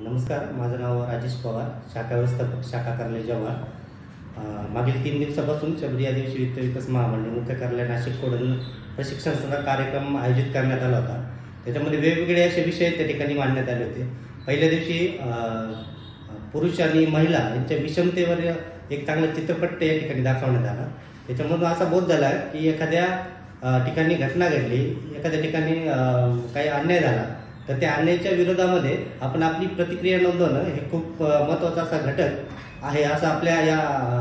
नमस्कार, माझं नाव राजेश पवार, शाखा व्यवस्थापक, शाखा कार्यालय जव्हार. मागील 3 दिवसापासून शबरी आदिवासी वित्त विकास महामंडळ मुख्य कार्यालय नाशिक कडून प्रशिक्षणाचा कार्यक्रम आयोजित करण्यात आला होता. त्याच्यामध्ये वेगवेगळे असे विषय त्या ठिकाणी मांडण्यात आले होते. पहिल्या दिवशी पुरुष आणि महिला यांच्या विषमतेवर एक चांगला चित्रपट या ठिकाणी दाखवण्यात आला. त्याच्यामधून असा बोध झाला की एखाद्या ठिकाणी घटना घडली, एखाद्या ठिकाणी काही अन्याय झाला, तर त्या अन्यायाच्या विरोधामध्ये आपण आपली प्रतिक्रिया नोंदवणं हे खूप महत्त्वाचा असा घटक आहे, असं आपल्या या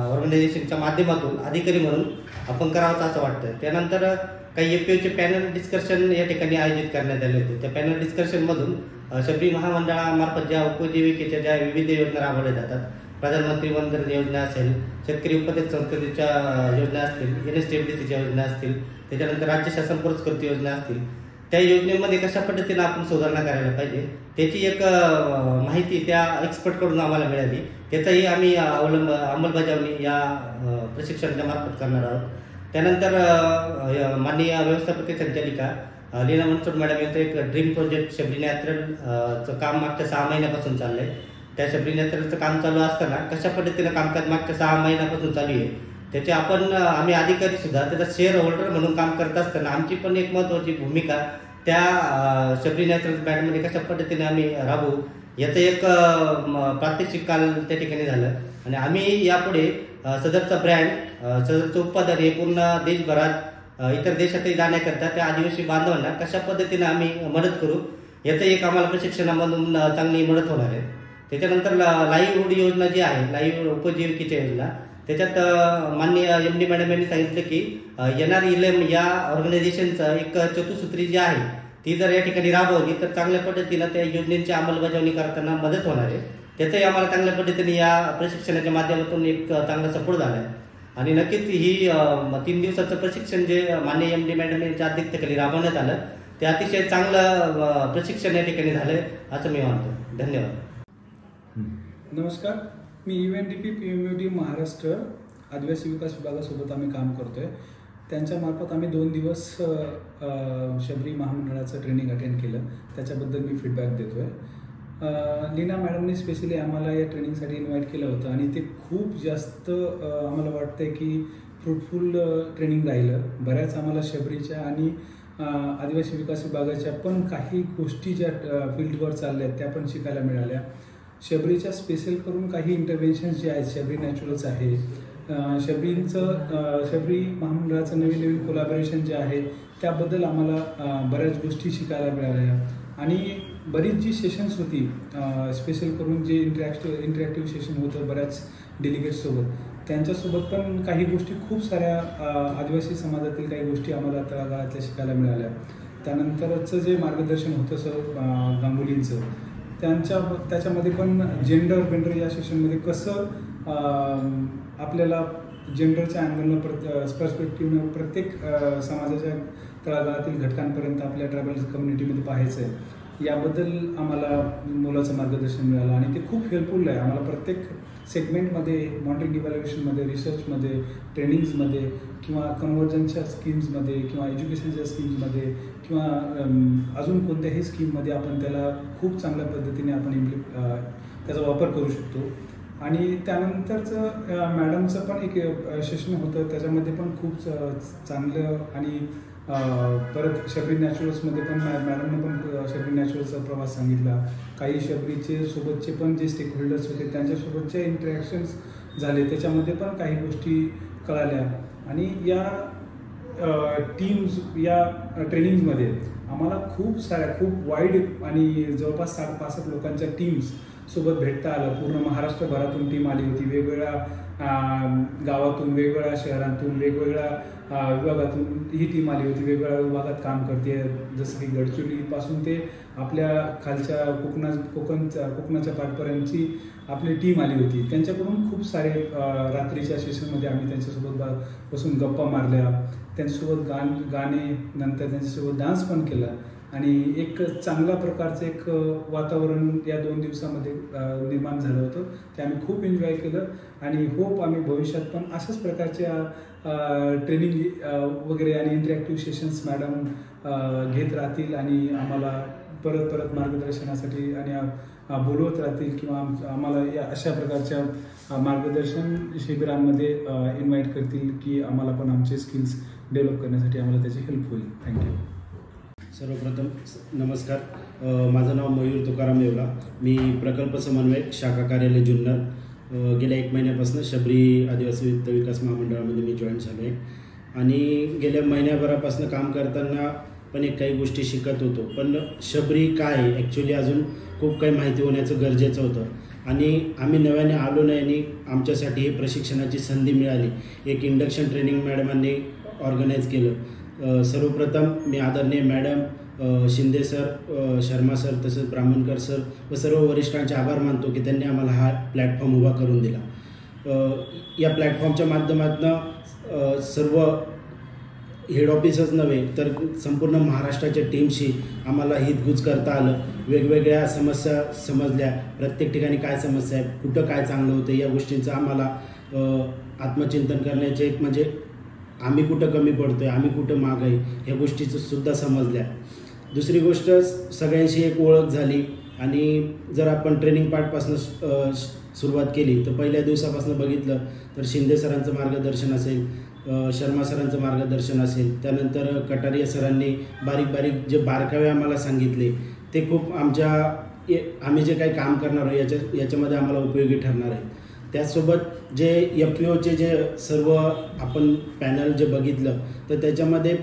ऑर्गनायझेशनच्या माध्यमातून अधिकारी म्हणून आपण करावं असं वाटतं. त्यानंतर काही एपीओचे पॅनल डिस्कशन या ठिकाणी आयोजित करण्यात आले होते. त्या पॅनल डिस्कशनमधून शबरी महामंडळामार्फत ज्या उपजीविकेच्या ज्या विविध योजना राबवल्या जातात, प्रधानमंत्री वंदन योजना असेल, शेतकरी उपदेश संस्थेच्या योजना असतील, NSTFDCच्या योजना असतील, त्याच्यानंतर राज्य शासन पुरस्कृत योजना असतील, त्या योजनेमध्ये कशा पद्धतीने आपण सुधारणा करायला पाहिजे त्याची एक माहिती त्या एक्सपर्टकडून आम्हाला मिळाली. त्याचाही आम्ही अंमलबजावणी या प्रशिक्षणाच्या मार्फत करणार आहोत. त्यानंतर माननीय व्यवस्थापकीय संचालिका लीना मनसोड मॅडम यांचं एक ड्रीम प्रोजेक्ट शबरी नॅचरलचं काम मागच्या 6 महिन्यापासून चाललंय. त्या शबरी नॅचरलचं काम चालू असताना कशा पद्धतीनं कामकाज मागच्या 6 महिन्यापासून चालू आहे त्याचे आम्ही अधिकारी सुद्धा त्याचा शेअर होल्डर म्हणून काम करत असताना आमची पण एक महत्त्वाची भूमिका त्या शबरी नॅचरल ब्रँडमध्ये कशा पद्धतीने आम्ही राबवू याचं एक प्रात्यक्षिक काल त्या ठिकाणी झालं. आणि आम्ही यापुढे सदरचा ब्रँड, सदरचं उत्पादन हे पूर्ण देशभरात इतर देशातही जाण्याकरता त्या आदिवासी बांधवांना कशा पद्धतीने आम्ही मदत करू याचं एक आम्हाला प्रशिक्षणामधून चांगली मदत होणार आहे. त्याच्यानंतर लाईव्हहुड योजना जी आहे, लाईव्ह उपजीविकेची योजना, त्याच्यात माननीय MD मॅडम यांनी सांगितलं की NRLM या ऑर्गनायझेशनचं एक चतुसूत्री जी आहे ती जर या ठिकाणी राबवली तर चांगल्या पद्धतीनं त्या योजनेची अंमलबजावणी करताना मदत होणार आहे. त्याचाही आम्हाला चांगल्या पद्धतीने या प्रशिक्षणाच्या माध्यमातून एक चांगला सपोर्ट झाला आहे. आणि नक्कीच ही 3 दिवसाचं प्रशिक्षण जे माननीय MD मॅडम यांच्या अध्यक्षतेखाली राबवण्यात आलं ते अतिशय चांगलं प्रशिक्षण या ठिकाणी झालं असं मी मानतो. धन्यवाद. नमस्कार, मी UNDP PMUD महाराष्ट्र आदिवासी विकास विभागासोबत आम्ही काम करतोय. त्यांच्यामार्फत आम्ही 2 दिवस शबरी महामंडळाचं ट्रेनिंग अटेंड केलं. त्याच्याबद्दल मी फीडबॅक देतोय. लीना मॅडमनी स्पेशली आम्हाला या ट्रेनिंगसाठी इन्व्हाइट केलं होतं आणि ते खूप जास्त आम्हाला वाटतंय की फ्रुटफुल ट्रेनिंग राहिलं. बऱ्याच आम्हाला शबरीच्या आणि आदिवासी विकास विभागाच्या पण काही गोष्टी ज्या फील्डवर चालल्या आहेत त्या पण शिकायला मिळाल्या. शबरीच्या स्पेशल करून काही इंटरव्हेन्शन्स जे आहेत, शबरी नॅचरल्स आहे, शबरी महामंडळाचं नवीन कोलॅबोरेशन जे आहे त्याबद्दल आम्हाला बऱ्याच गोष्टी शिकायला मिळाल्या. आणि बरीच जी सेशन्स होती स्पेशल करून जे इंटरॅक्टिव्ह सेशन होतं बऱ्याच डेलिगेट्ससोबत, त्यांच्यासोबत पण काही गोष्टी खूप साऱ्या आदिवासी समाजातील काही गोष्टी आम्हाला तळागाळातल्या शिकायला मिळाल्या. त्यानंतरचं जे मार्गदर्शन होतं सर गांगुलींचं, त्याच्यामध्ये पण जेंडर या सेशनमध्ये कसं आपल्याला जेंडरच्या अँगलनं पर्स्पेक्टिव्हनं प्रत्येक समाजाच्या तळागाळातील घटकांपर्यंत आपल्या ट्रायबल कम्युनिटीमध्ये पाहायचं आहे याबद्दल आम्हाला मुलाचं मार्गदर्शन मिळालं. आणि ते खूप हेल्पफुल आहे आम्हाला प्रत्येक सेगमेंटमध्ये, मॉनिटरिंग इव्हॅल्युएशनमध्ये, रिसर्चमध्ये, ट्रेनिंग्समध्ये किंवा कन्व्हर्जनच्या स्कीम्समध्ये किंवा एज्युकेशनच्या स्कीम्समध्ये किंवा अजून कोणत्याही स्कीममध्ये आपण त्याला खूप चांगल्या पद्धतीने आपण त्याचा वापर करू शकतो. आणि त्यानंतरचं मॅडमचं पण एक सेशन होतं, त्याच्यामध्ये पण खूप चांगलं. आणि परत शबरी नॅचरल्समध्ये पण मॅडमने पण शबरी नॅचरल्सचा प्रवास सांगितला. काही शबरीचे सोबतचे पण जे स्टेक होल्डर्स होते त्यांच्यासोबतचे इंटरॅक्शन्स झाले, त्याच्यामध्ये पण काही गोष्टी कळाल्या. आणि या टीम्स या ट्रेनिंग्समध्ये आम्हाला खूप वाईड आणि जवळपास 60-65 लोकांच्या टीम्स सोबत भेटता आलं. पूर्ण महाराष्ट्रभरातून टीम आली होती, वेगवेगळ्या गावातून, वेगवेगळ्या शहरातून, वेगवेगळ्या विभागातून ही टीम आली होती. वेगवेगळ्या विभागात काम करते, जसं की गडचिरोलीपासून ते आपल्या खालच्या कोकणाच्या पाठपर्यंतची आपली टीम आली होती. त्यांच्याकडून खूप सारे रात्रीच्या सेशनमध्ये आम्ही त्यांच्यासोबत बसून गप्पा मारल्या, त्यांच्यासोबत गाणे, नंतर त्यांच्यासोबत डान्स पण केला. आणि एक चांगल्या प्रकारचं एक वातावरण या 2 दिवसामध्ये निर्माण झालं होतं. ते आम्ही खूप एन्जॉय केलं. आणि होप आम्ही भविष्यात पण अशाच प्रकारच्या ट्रेनिंग वगैरे आणि इंटरॅक्टिव्ह सेशन्स मॅडम घेत राहतील आणि आम्हाला परत मार्गदर्शनासाठी आणि बोलवत राहतील किंवा आम्हाला या अशा प्रकारच्या मार्गदर्शन शिबिरांमध्ये इन्व्हाइट करतील की आम्हाला पण आमचे स्किल्स डेव्हलप करण्यासाठी आम्हाला त्याची हेल्प होईल. थँक्यू. सर्वप्रथम नमस्कार. माझं नाव मयूर तुकाराम येवला. मी प्रकल्प समन्वयक शाखा कार्यालय जुन्नर. गेल्या 1 महिन्यापासून शबरी आदिवासी वित्त विकास महामंडळामध्ये मी जॉईन झालो आहे आणि गेल्या महिन्याभरापासून काम करताना पण काही गोष्टी शिकत होतो. पण शबरी काय आहे ॲक्च्युली अजून खूप काही माहिती होण्याचं गरजेचं होतं आणि आम्ही नव्याने आलो नाही आणि आमच्यासाठी हे प्रशिक्षणाची संधी मिळाली. एक इंडक्शन ट्रेनिंग मॅडमांनी ऑर्गनाईज केलं. सर्वप्रथम मी आदरणीय madam Shinde sir, Sharma sir, तसंच ब्राह्मणकर सर व सर्व वरिष्ठांचे आभार मानतो की त्यांनी आम्हाला हा प्लॅटफॉर्म उभा करून दिला. या प्लॅटफॉर्मच्या माध्यमातून सर्व हेड ऑफिसच नव्हे तर संपूर्ण महाराष्ट्राच्या टीमशी आम्हाला हितगुज करता आलं. वेगवेगळ्या समस्या समजल्या, प्रत्येक ठिकाणी काय समस्या आहे, कुठं काय चांगलं होतं या गोष्टींचं आम्हाला आत्मचिंतन करण्याचे एक म्हणजे आम्ही कुठं कमी पडतो आहे, आम्ही कुठं माग आहे ह्या गोष्टीचं सुद्धा समजल्या. दुसरी गोष्ट सगळ्यांशी एक ओळख झाली आणि जर आपण ट्रेनिंग पार्टपासून सुरुवात केली तर पहिल्या दिवसापासून बघितलं तर शिंदे सरांचं मार्गदर्शन असेल, शर्मा सरांचं मार्गदर्शन असेल, त्यानंतर कटारिया सरांनी बारीक बारीक जे बारकावे आम्हाला सांगितले ते खूप आम्ही जे काही काम करणार आहोत याच्यामध्ये आम्हाला उपयोगी ठरणार आहे. त्याचसोबत जे FPOचे जे सर्व आपण पॅनल जे बघितलं तर त्याच्यामध्ये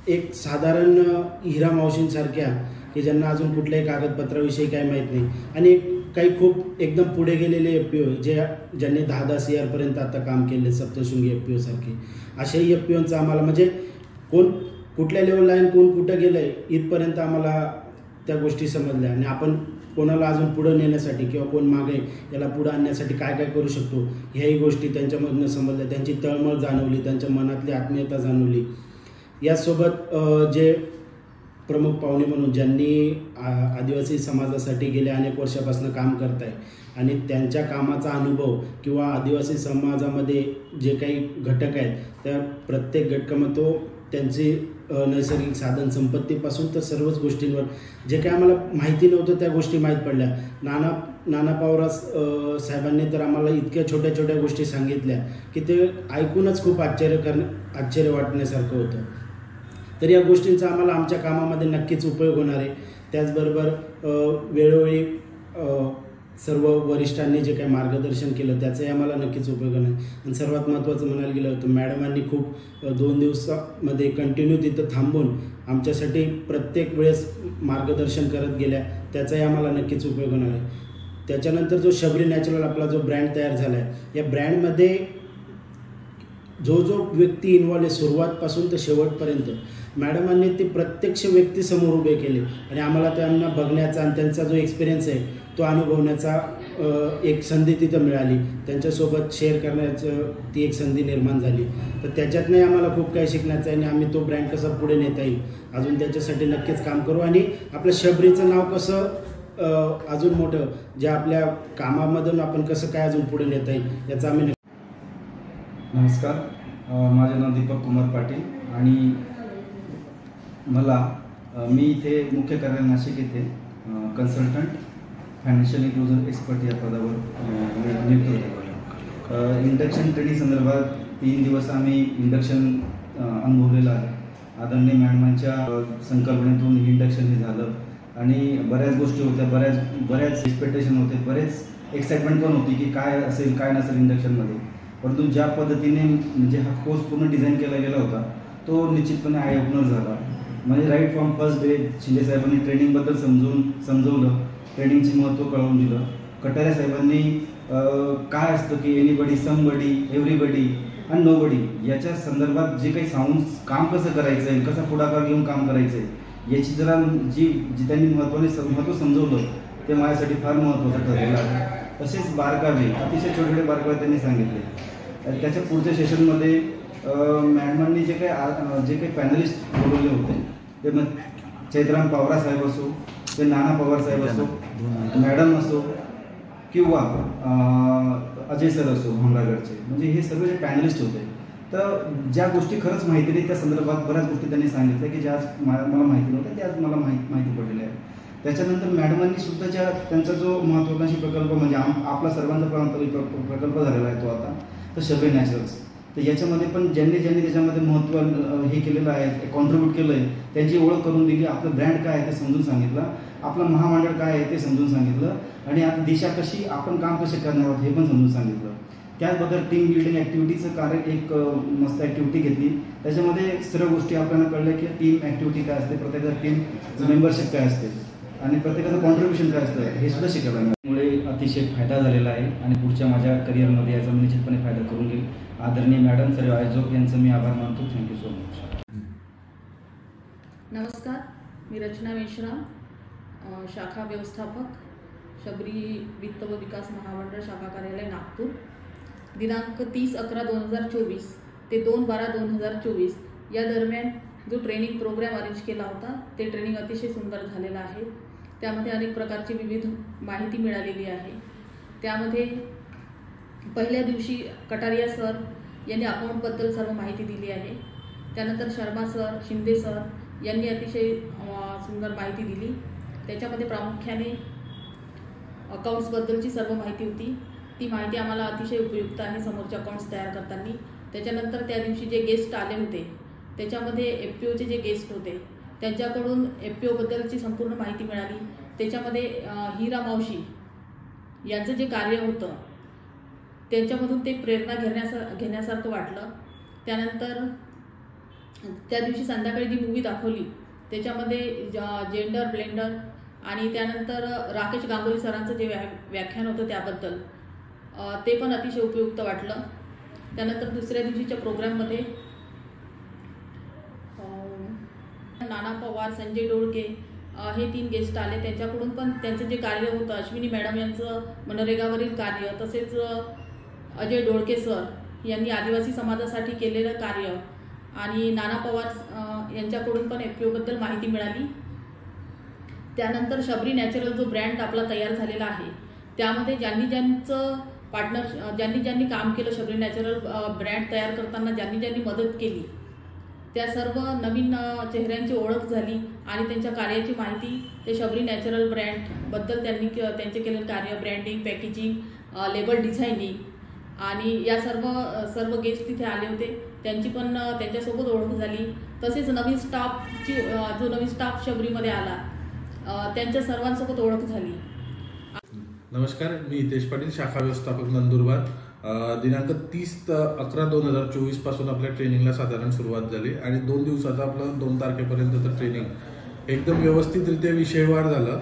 एक साधारण हिरा मावशींसारख्या की ज्यांना अजून कुठल्याही कागदपत्राविषयी काही माहीत नाही आणि काही खूप एकदम पुढे गेलेले FPO ज्यांनी 10-10 CR आता काम केले, सप्तशृंगी FPO सारखे अशाही FPOंचं आम्हाला म्हणजे कोण कुठल्या लेवलला आहे, कोण कुठं गेलं आहे इथपर्यंत आम्हाला त्या गोष्टी समजल्या आणि आपण कोणाला अजून पुढं नेण्यासाठी किंवा कोण मागे याला पुढं आणण्यासाठी काय काय करू शकतो ह्याही गोष्टी त्यांच्यामधून समजल्या. त्यांची तळमळ जाणवली, त्यांच्या मनातली आत्मीयता जाणवली. यासोबत जे प्रमुख पाहुणे म्हणून ज्यांनी आदिवासी समाजासाठी गेल्या अनेक वर्षापासून काम करत आहे आणि त्यांच्या कामाचा अनुभव किंवा आदिवासी समाजामध्ये जे काही घटक आहेत त्या प्रत्येक घटकामध्ये त्यांची नैसर्गिक साधन संपत्तीपासून तर सर्वच गोष्टींवर जे काही आम्हाला माहिती नव्हतं त्या गोष्टी माहीत पडल्या. नाना पवार साहेबांनी तर आम्हाला इतक्या छोट्या छोट्या गोष्टी सांगितल्या की ते ऐकूनच खूप आश्चर्य वाटण्यासारखं होतं. तर या गोष्टींचा आम्हाला आमच्या कामामध्ये नक्कीच उपयोग होणार आहे. त्याचबरोबर वेळोवेळी सर्व वरिष्ठांनी जे काही मार्गदर्शन केलं त्याचाही आम्हाला नक्कीच उपयोग होणार आहे. आणि सर्वात महत्त्वाचं म्हणायला गेलं तर मॅडमांनी खूप 2 दिवसामध्ये कंटिन्यू तिथं थांबून आमच्यासाठी प्रत्येक वेळेस मार्गदर्शन करत गेल्या, त्याचाही आम्हाला नक्कीच उपयोग होणार आहे. त्याच्यानंतर जो शबरी नॅचरल आपला जो ब्रँड तयार झाला आहे या ब्रँडमध्ये जो व्यक्ती इन्व्हॉल्व आहे सुरुवातपासून तर शेवटपर्यंत मॅडमांनी ते प्रत्यक्ष व्यक्ती समोर उभे केले आणि आम्हाला त्यांना बघण्याचा आणि त्यांचा जो एक्सपिरियन्स आहे तो अनुभवण्याचा एक संधी तिथं मिळाली. त्यांच्यासोबत शेअर करण्याचं ती एक संधी निर्माण झाली. तर त्याच्यातनंही आम्हाला खूप काही शिकण्याचं आहे आणि आम्ही तो ब्रँड कसा पुढे नेता येईल अजून त्याच्यासाठी नक्कीच काम करू आणि आपलं शबरीचं नाव कसं अजून मोठं ज्या आपल्या कामामधून आपण कसं काय अजून पुढे नेता येईल याचा आम्ही. नमस्कार, माझे नाव दीपक कुमार पाटील आणि मी इथे मुख्य कार्यालय नाशिक येथे कन्सल्टंट फायनान्शियल इन्क्लुजन एक्सपर्ट या पदावर नियुक्त झालो. इंडक्शन ट्रेनिंग संदर्भात 3 दिवस आम्ही इंडक्शन अनुभवलेलं आहे. आदरणीय मॅडमांच्या संकल्पनेतून इंडक्शन हे झालं आणि बऱ्याच गोष्टी होत्या, बऱ्याच एक्सपेक्टेशन होते, बरेच एक्साइटमेंट पण होती की काय असेल काय नसेल इंडक्शनमध्ये. परंतु ज्या पद्धतीने म्हणजे हा कोर्स पूर्ण डिझाईन केला गेला होता तो निश्चितपणे आय ओपनर झाला. म्हणजे right from first day Shinde साहेबांनी ट्रेनिंगबद्दल समजवलं, ट्रेनिंगचे महत्त्व कळवून दिलं. कटारिया साहेबांनी काय असतं की एनीबडी, समबडी, एव्हरीबडी आणि नोबडी याच्या संदर्भात जे काही सांगून काम कसं करायचं आहे, कसा पुढाकार घेऊन काम करायचं आहे याची जरा जी त्यांनी महत्त्व समजवलं ते माझ्यासाठी फार महत्त्वाचं ठरलेलं आहे. तसेच बारकावे, अतिशय छोटे छोटे बारकावे त्यांनी सांगितले. त्याच्या पुढच्या सेशनमध्ये मॅडमांनी जे काही पॅनलिस्ट बोलवले होते ते मग चैत्राम पवार साहेब असो, ते नाना पवार साहेब असो, मॅडम असो किंवा अजय सर असो भामरागडचे, म्हणजे हे सर्व जे पॅनलिस्ट होते तर ज्या गोष्टी खरंच माहिती नाही त्या संदर्भात बऱ्याच गोष्टी त्यांनी सांगितल्या की ज्या मला माहिती नव्हत्या त्या आज मला माहिती पडलेल्या आहेत. त्याच्यानंतर मॅडमांनी सुद्धा त्यांचा जो महत्त्वाकांक्षी प्रकल्प म्हणजे आपला सर्वांचा पारंपरिक प्रकल्प झालेला आहे तो आता, तर शबरी नॅचरल्स, तर याच्यामध्ये पण ज्यांनी त्याच्यामध्ये महत्त्व हे केलेलं आहे, कॉन्ट्रीब्यूट केलं आहे, त्यांची ओळख करून दिली, आपलं ब्रँड काय आहे ते समजून सांगितलं, आपलं महामंडळ काय आहे ते समजून सांगितलं, आणि आता दिशा कशी, आपण काम कसे करणार आहोत हे पण समजून सांगितलं. त्याचबरोबर टीम बिल्डिंग ॲक्टिव्हिटीचं कार्य एक मस्त ॲक्टिव्हिटी घेतली. त्याच्यामध्ये सर्व गोष्टी आपल्याला कळल्या की टीम ॲक्टिव्हिटी काय असते, प्रत्येकाचा टीम मेंबरशिप काय असते आणि प्रत्येकाचं कॉन्ट्रीब्युशन काय असतं हे सुद्धा शिकायला मिळाल्यामुळे अतिशय फायदा झालेला आहे आणि पुढच्या माझ्या करिअरमध्ये याचा निश्चितपणे फायदा करून घेईल. आदरणीय मॅडम सर्व आयोजक यांचं मी आभार मानतो. Thank you so much. नमस्कार, मी रचना मेश्राम, शाखा व्यवस्थापक, शबरी वित्त व विकास महामंडळ शाखा कार्यालय नागपूर. दिनांक 30/11/2024 ते 2/12/2024 या दरम्यान जो ट्रेनिंग प्रोग्राम अरेंज केला होता ते ट्रेनिंग अतिशय सुंदर झालेलं आहे. त्यामध्ये अनेक प्रकारची विविध माहिती मिळालेली आहे. त्यामध्ये पहिल्या दिवशी कटारिया सर यांनी अकाउंटबद्दल सर्व माहिती दिली आहे. त्यानंतर शर्मा सर, शिंदे सर यांनी अतिशय सुंदर माहिती दिली. त्याच्यामध्ये प्रामुख्याने अकाउंट्सबद्दलची सर्व माहिती होती. ती माहिती आम्हाला अतिशय उपयुक्त आहे समोरचे अकाउंट्स तयार करताना. त्याच्यानंतर त्या दिवशी जे गेस्ट आले होते त्याच्यामध्ये FPOचे जे गेस्ट होते त्यांच्याकडून FPOबद्दलची संपूर्ण माहिती मिळाली. त्याच्यामध्ये हिरा मावशी यांचं जे कार्य होतं त्यांच्यामधून ते प्रेरणा घेण्यासारखं वाटलं. त्यानंतर त्या दिवशी संध्याकाळी जी मूवी दाखवली त्याच्यामध्ये जेंडर ब्लेंडर आणि त्यानंतर राकेश गांगुली सरांचं जे व्याख्यान होतं त्याबद्दल ते पण अतिशय उपयुक्त वाटलं. त्यानंतर दुसऱ्या दिवशीच्या प्रोग्राममध्ये नाना पवार, संजय डोळके हे 3 गेस्ट आले. त्यांच्याकडून पण त्यांचं जे कार्य होतं, अश्विनी मॅडम यांचं मनरेगावरील कार्य, तसेच अजय डोळके सर यांनी आदिवासी समाजासाठी केलेलं कार्य आणि नाना पवार यांच्याकडून पण FPOबद्दल माहिती मिळाली. त्यानंतर शबरी नॅचरल जो ब्रँड आपला तयार झालेला आहे त्यामध्ये ज्यांनी काम केलं, शबरी नॅचरल ब्रँड तयार करताना ज्यांनी मदत केली त्या सर्व नवीन चेहऱ्यांची ओळख झाली आणि त्यांच्या कार्याची माहिती ते शबरी नॅचरल ब्रँडबद्दल त्यांचे केलेलं कार्य, ब्रँडिंग, पॅकेजिंग, लेबल डिझायनिंग आणि या सर्व गेस्ट तिथे आले होते त्यांची पण त्यांच्यासोबत ओळख झाली. तसेच जो नवीन स्टाफ शबरीमध्ये आला त्यांच्या सर्वांसोबत ओळख झाली. नमस्कार, मी हितेश पाटील, शाखा व्यवस्थापक नंदुरबार. दिनांक 30/11/2024 पासून आपल्या ट्रेनिंगला साधारण सुरुवात झाली आणि 2 दिवसाचं आपलं 2 तारखेपर्यंतचं ट्रेनिंग एकदम व्यवस्थितरित्या विषयवार झालं.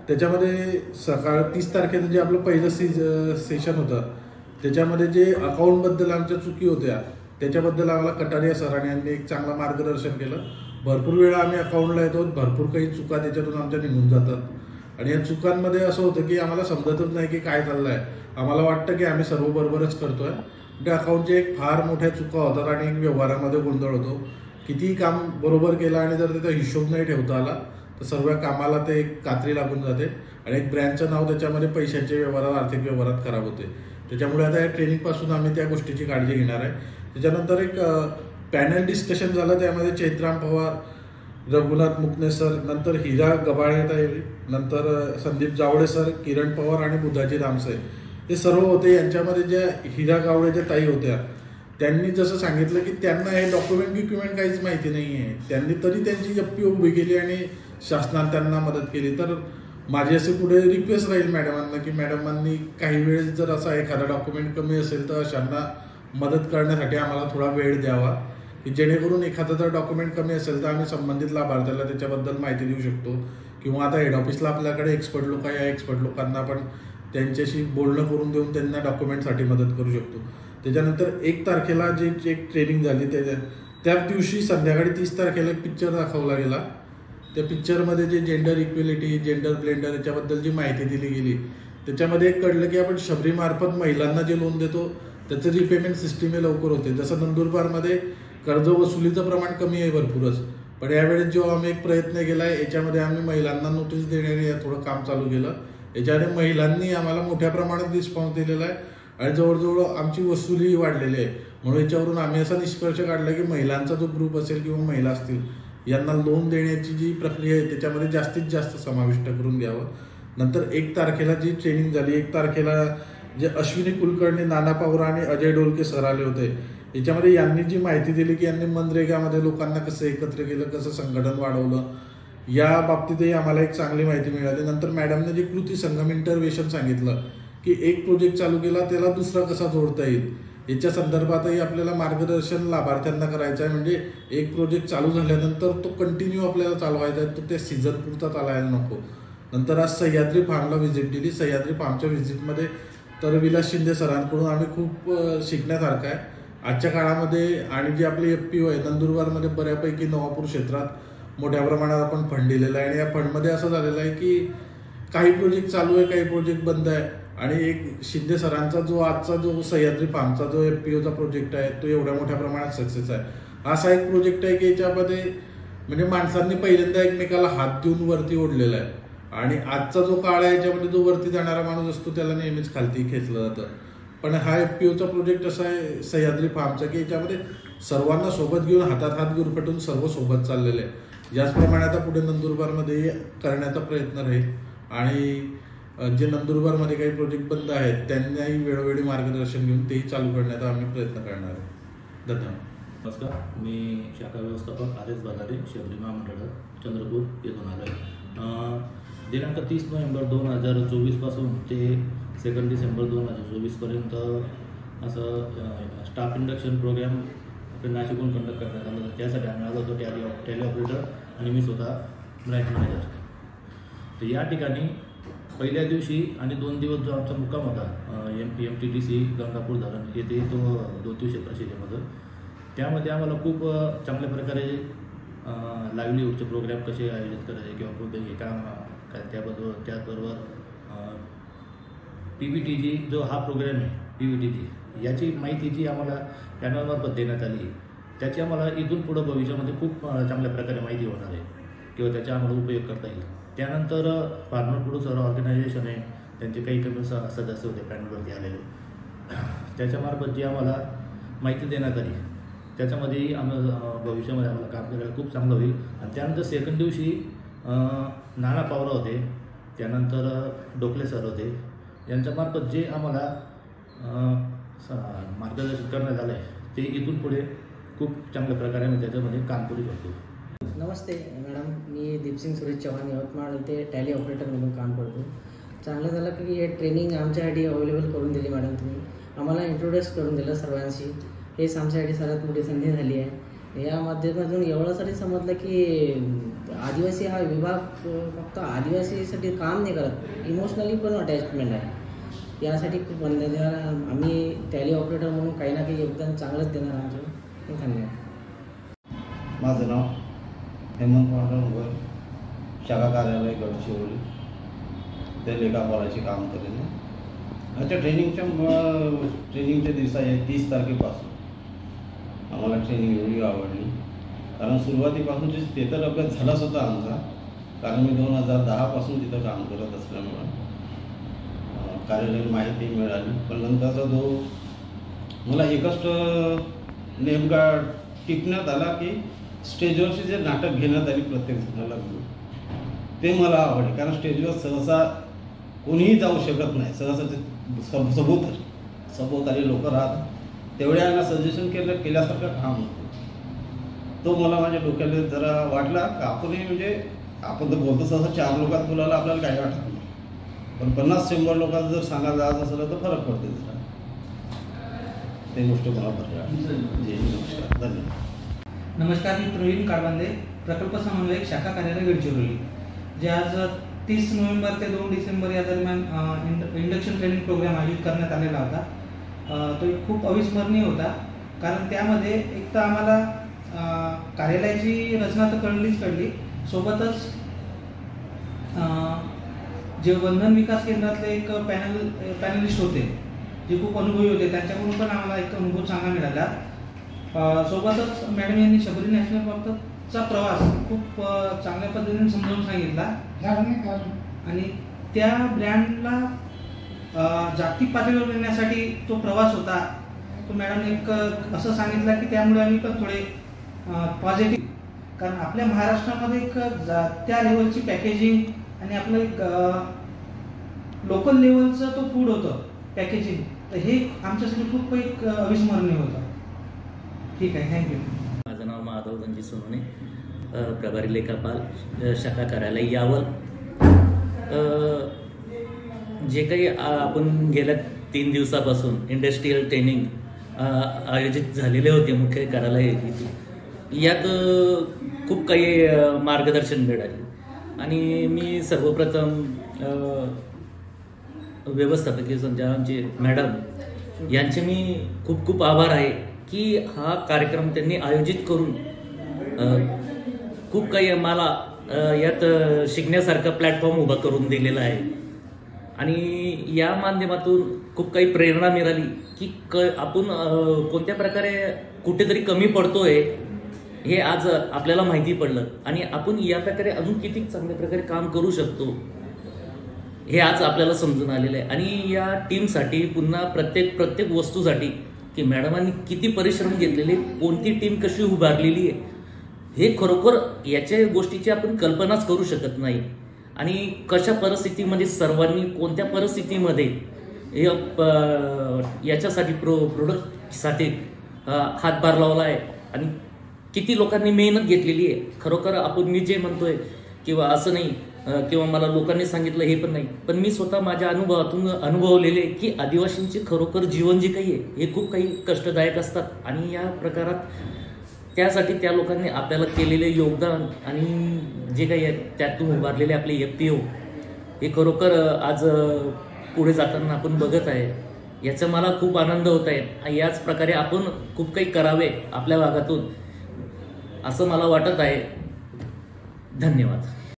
त्याच्यामध्ये सकाळ 30 तारखेचं जे आपलं पहिलं सेशन होतं त्याच्यामध्ये जे अकाउंटबद्दल आमच्या चुकी होत्या त्याच्याबद्दल आम्हाला कटारिया सरांनी एक चांगलं मार्गदर्शन केलं. भरपूर वेळा आम्ही अकाउंटला येतो, भरपूर काही चुका त्याच्यातून आमच्या निघून जातात आणि या चुकांमध्ये असं होतं की आम्हाला समजतच नाही की काय चाललं आहे. आम्हाला वाटतं की आम्ही सर्व बरोबरच करतोय. त्या अकाउंटच्या एक फार मोठ्या चुका होतात आणि एक व्यवहारामध्ये गोंधळ होतो. कितीही काम बरोबर केलं आणि जर त्याचा हिशोब नाही ठेवता आला तर सर्व कामाला ते एक कात्री लागून जाते आणि एक ब्रँडचं नाव त्याच्यामध्ये पैशाच्या व्यवहारात, आर्थिक व्यवहारात खराब होते. त्याच्यामुळे आता या ट्रेनिंगपासून आम्ही त्या गोष्टीची काळजी घेणार आहे. त्याच्यानंतर एक पॅनल डिस्कशन झालं, त्यामध्ये चैत्राम पवार, रघुनाथ मुकणे सर, नंतर हिरा गबाळे ताई, नंतर संदीप जावडे सर, किरण पवार आणि बुधाजी रामसे हे सर्व होते. यांच्यामध्ये ज्या हिरा गावडेच्या ताई होत्या त्यांनी जसं सांगितलं की त्यांना हे डॉक्युमेंट काहीच माहिती नाही आहे, त्यांनी तरी त्यांची FPO उभी केली आणि शासनाने त्यांना मदत केली. तर माझी असे पुढे रिक्वेस्ट राहील मॅडमांना की मॅडमांनी काही वेळेस जर असा एखादा डॉक्युमेंट कमी असेल तर अशांना मदत करण्यासाठी आम्हाला थोडा वेळ द्यावा की जेणेकरून एखादा जर डॉक्युमेंट कमी असेल तर आम्ही संबंधित लाभार्थ्याला त्याच्याबद्दल माहिती देऊ शकतो किंवा आता हेड ऑफिसला आपल्याकडे एक्सपर्ट लोक आहे, या एक्सपर्ट लोकांना पण त्यांच्याशी बोलणं करून देऊन त्यांना डॉक्युमेंटसाठी मदत करू शकतो. त्याच्यानंतर 1 तारखेला जे एक ट्रेनिंग झाली त्याच दिवशी संध्याकाळी 30 तारखेला एक पिक्चर दाखवला गेला. त्या पिक्चरमध्ये जे जेंडर इक्वेलिटी, जेंडर ब्लेंडर याच्याबद्दल जी माहिती दिली गेली त्याच्यामध्ये एक कळलं की आपण शबरीमार्फत महिलांना जे लोन देतो त्याचं रिपेमेंट सिस्टीम हे लवकर होते. जसं नंदुरबारमध्ये कर्ज वसुलीचं प्रमाण कमी आहे भरपूरच, पण यावेळेस जेव्हा आम्ही एक प्रयत्न केला आहे याच्यामध्ये आम्ही महिलांना नोटीस देण्याने थोडं काम चालू केलं. याच्याने महिलांनी आम्हाला मोठ्या प्रमाणात रिस्पॉन्स दिलेला आहे आणि जवळजवळ आमची वसुली वाढलेली आहे. म्हणून याच्यावरून आम्ही असा निष्कर्ष काढला की महिलांचा जो ग्रुप असेल किंवा महिला असतील यांना लोन देण्याची जी प्रक्रिया आहे त्याच्यामध्ये जास्तीत जास्त समाविष्ट करून घ्यावं. नंतर 1 तारखेला जी ट्रेनिंग झाली, 1 तारखेला जे अश्विनी कुलकर्णी, नाना पवार आणि अजय डोलके सर आले होते, याच्यामध्ये यांनी जी माहिती दिली की यांनी मनरेगामध्ये लोकांना कसं एकत्र केलं, कसं संघटन वाढवलं, या बाबतीतही आम्हाला एक चांगली माहिती मिळाली. नंतर मॅडमने जे कृती संगम इंटरव्हेन्शन सांगितलं की एक प्रोजेक्ट चालू केला त्याला दुसरा कसा जोडता येईल, याच्या संदर्भातही आपल्याला मार्गदर्शन लाभार्थ्यांना करायचं आहे. म्हणजे एक प्रोजेक्ट चालू झाल्यानंतर तो कंटिन्यू आपल्याला चालवायचा आहे, तो त्या सीझन पुरता चालायला नको. नंतर आज सह्याद्री फार्मला व्हिजिट दिली. सह्याद्री फार्मच्या व्हिजिटमध्ये तर विलास शिंदे सरांकडून आम्ही खूप शिकण्यासारखं आहे. आजच्या काळामध्ये आणि जे आपले FPO आहे नंदुरबारमध्ये बऱ्यापैकी नवापूर क्षेत्रात मोठ्या प्रमाणात आपण फंड दिलेला आहे आणि या फंडमध्ये असं झालेलं आहे की काही प्रोजेक्ट चालू आहे, काही प्रोजेक्ट बंद आहे. आणि एक शिंदे सरांचा जो आजचा जो सह्याद्री फार्मचा जो FPOचा प्रोजेक्ट आहे तो एवढ्या मोठ्या प्रमाणात सक्सेस आहे. असा एक प्रोजेक्ट आहे की याच्यामध्ये म्हणजे माणसांनी पहिल्यांदा एकमेकाला हात देऊन वरती ओढलेला आहे आणि आजचा जो काळ आहे याच्यामध्ये जो वरती जाणारा माणूस असतो त्याला नेहमीच खालती खेचलं जातं. पण हा FPOचा प्रोजेक्ट असा आहे सह्याद्री फार्मचा की याच्यामध्ये सर्वांना सोबत घेऊन हातात हात गुरफटून सर्व सोबत चाललेले आहे. याचप्रमाणे आता पुढे नंदुरबारमध्ये करण्याचा प्रयत्न राहील आणि जे नंदुरबारमध्ये काही प्रोजेक्ट बंद आहेत त्यांनाही वेळोवेळी मार्गदर्शन घेऊन तेही चालू करण्याचा आम्ही प्रयत्न करणार आहोत. धन्यवाद. नमस्कार, मी शाखा व्यवस्थापक RS बाजारे, शबरी महामंडळ, चंद्रपूर येथून आलो आहे. दिनांक 30 नोव्हेंबर 2024 पासून ते 2 डिसेंबर 2024 पर्यंत असं स्टाफ इंडक्शन प्रोग्राम आपल्या नाशिकहून कंडक्ट करण्यात आला होता. त्यासाठी आम्ही आलो होतो टेली ऑपरेटर आणि मी स्वतः ब्रँच मॅनेजर. तर या ठिकाणी पहिल्या दिवशी आणि 2 दिवस जो आमचा मुक्काम होता MTDC गंगापूर धरण येथे, तो 2 दिवसीय प्रशिक्षणामध्ये, त्यामध्ये आम्हाला खूप चांगल्या प्रकारे लाईव्हलीहूडचे प्रोग्राम कसे आयोजित करायचे किंवा कोणतेही काम काय त्याचबरोबर PVTG जो हा प्रोग्राम आहे PVTG याची माहिती जी आम्हाला पॅनलमार्फत देण्यात आली त्याची आम्हाला इथून पुढं भविष्यामध्ये खूप चांगल्या प्रकारे माहिती होणार आहे किंवा त्याचा आम्हाला उपयोग करता येईल. त्यानंतर फार्मर प्रोड्युसर ऑर्गनायझेशन आहे, त्यांचे काही कमी सदस्य होते पॅनलवरती आलेले, त्याच्यामार्फत जी आम्हाला माहिती देण्यात आली त्याच्यामध्येही आम्हाला भविष्यामध्ये आम्हाला काम करायला खूप चांगलं होईल. आणि त्यानंतर 2nd दिवशी नाना पवार होते, त्यानंतर डोकले सर होते, यांच्यामार्फत जे आम्हाला मार्गदर्शन करण्यात आलं आहे ते इथून पुढे खूप चांगल्या प्रकारे आम्ही त्याच्यामध्ये काम करू शकतो. नमस्ते मॅडम, मी दीपसिंग सुरेश चव्हाण, यवतमाळ इथे टॅली ऑपरेटर म्हणून काम करतो. चांगलं झालं की हे ट्रेनिंग आमच्यासाठी अवेलेबल करून दिली मॅडम. तुम्ही आम्हाला इंट्रोड्यूस करून दिलं सर्वांशी, हेच आमच्यासाठी सर्वात मोठी संधी झाली आहे. या माध्यमातून एवढ्यासाठी समजलं की आदिवासी हा विभाग फक्त आदिवासीसाठी काम नाही करत, इमोशनली पण अटॅचमेंट आहे. यासाठी खूप धन्यवाद. आम्ही टॅली ऑपरेटर म्हणून काही ना काही योगदान चांगलंच देणार आमचं. धन्यवाद. माझं नाव हेमंत माडंगर, शाखा कार्यालय गडचिरोली, ते लेखापालाचे काम केलेले. अच्छा, ट्रेनिंगच्या दिवसा आहे 30 तारखेपासून आम्हाला ट्रेनिंग एवढी आवडली, कारण सुरुवातीपासून जे तेतर अभ्यास झालाच होता आमचा, कारण मी 2010 पासून तिथं काम करत असल्यामुळं कार्यालयात माहिती मिळाली. पण नंतरचा जो मला एकच नेमका टिपण्यात आला की स्टेजवरचे जे नाटक घेण्यात आली प्रत्येक जणाला ते मला आवडले, कारण स्टेजवर सहसा कोणीही जाऊ शकत नाही, सहसा ते सभोवताली लोक राहतात, तेवढ्यांना सजेशन केल्यासारखं काम होतं. तो मला माझ्या डोक्याला जरा वाटला का आपणही म्हणजे आपण तर बोलतो सहसा 4 लोकात बोलायला आपल्याला काही वाटत नाही, पण 50-100 लोकांना जर सांगायला जायचं असेल तर फरक पडते जरा. ते गोष्ट मला बरं वाटली. नमस्कार, धन्यवाद. नमस्कार, मी प्रवीण काळबांदे, प्रकल्प समन्वयक, शाखा कार्यालय गडचिरोली. जे आज 30 नोव्हेंबर ते 2 डिसेंबर या दरम्यान इंडक्शन ट्रेनिंग प्रोग्राम आयोजित करण्यात आलेला होता. तो एक खूप अविस्मरणीय होता, कारण त्यामध्ये एक तर आम्हाला कार्यालयाची रचना तर कळली, सोबतच जे बंधन विकास केंद्रातले एक पॅनलिस्ट होते जे खूप अनुभवी होते, त्यांच्याकडून पण आम्हाला एक अनुभव चांगला मिळाला. सोबतच मॅडम यांनी शबरी नॅशनल पार्कचा प्रवास खूप चांगल्या पद्धतीने समजावून सांगितला आणि त्या ब्रँडला जागतिक पातळीवर नेण्यासाठी तो प्रवास होता. तो मॅडमने एक असं सांगितलं की त्यामुळे आम्ही पण थोडे पॉझिटिव्ह, कारण आपल्या महाराष्ट्रामध्ये एक त्या लेवलची पॅकेजिंग आणि आपलं एक लोकल लेवलचं तो फूड होतं पॅकेजिंग, तर हे आमच्यासाठी खूप एक अविस्मरणीय होतं. ठीक आहे, थँक्यू. माझं नाव माधव धनजी सोनवणे, प्रभारी लेखापाल, शाखा कार्यालय यावल. जे काही आपण गेल्या 3 दिवसापासून इंडस्ट्रीयल ट्रेनिंग आयोजित झालेले होते मुख्य कार्यालय येथे, यात खूप काही मार्गदर्शन मिळाले आणि मी सर्वप्रथम व्यवस्थापकीय संचालकांचे मॅडम यांचे मी खूप खूप आभार आहे की हा कार्यक्रम त्यांनी आयोजित करून खूप काही मला यात शिकण्यासारखा प्लॅटफॉर्म उभा करून दिलेला आहे आणि या माध्यमातून खूप काही प्रेरणा मिळाली की आपण कोणत्या प्रकारे कुठेतरी कमी पडतोय हे आज आपल्याला माहिती पडलं आणि आपण या प्रकारे अजून किती चांगल्या प्रकारे काम करू शकतो हे आज आपल्याला समजून आलेलं आहे. आणि या टीमसाठी पुन्हा प्रत्येक वस्तूसाठी की मॅडमांनी किती परिश्रम घेतलेले, कोणती टीम कशी उभारलेली आहे, हे खरोखर याच्या गोष्टीची आपण कल्पनाच करू शकत नाही. आणि कशा परिस्थितीमध्ये सर्वांनी कोणत्या परिस्थितीमध्ये याच्यासाठी प्रोडक्टसाठी हातभार लावला आहे आणि किती लोकांनी मेहनत घेतलेली आहे. खरोखर आपण मी जे म्हणतोय किंवा असं नाही किंवा मला लोकांनी सांगितलं हे पण नाही, पण मी स्वतः माझ्या अनुभवातून अनुभवलेले की आदिवासींचे खरोखर जीवन जे काही आहे हे खूप काही कष्टदायक असतात आणि या प्रकारात त्यासाठी त्या लोकांनी आपल्याला केलेले योगदान आणि जे काही आहे त्यातून उभारलेले आपले FPO हे खरोखर आज पुढे जाताना आपण बघत आहे. याचा मला खूप आनंद होत आहे. याच प्रकारे आपण खूप काही करावे आपल्या भागातून असं मला वाटत आहे. धन्यवाद.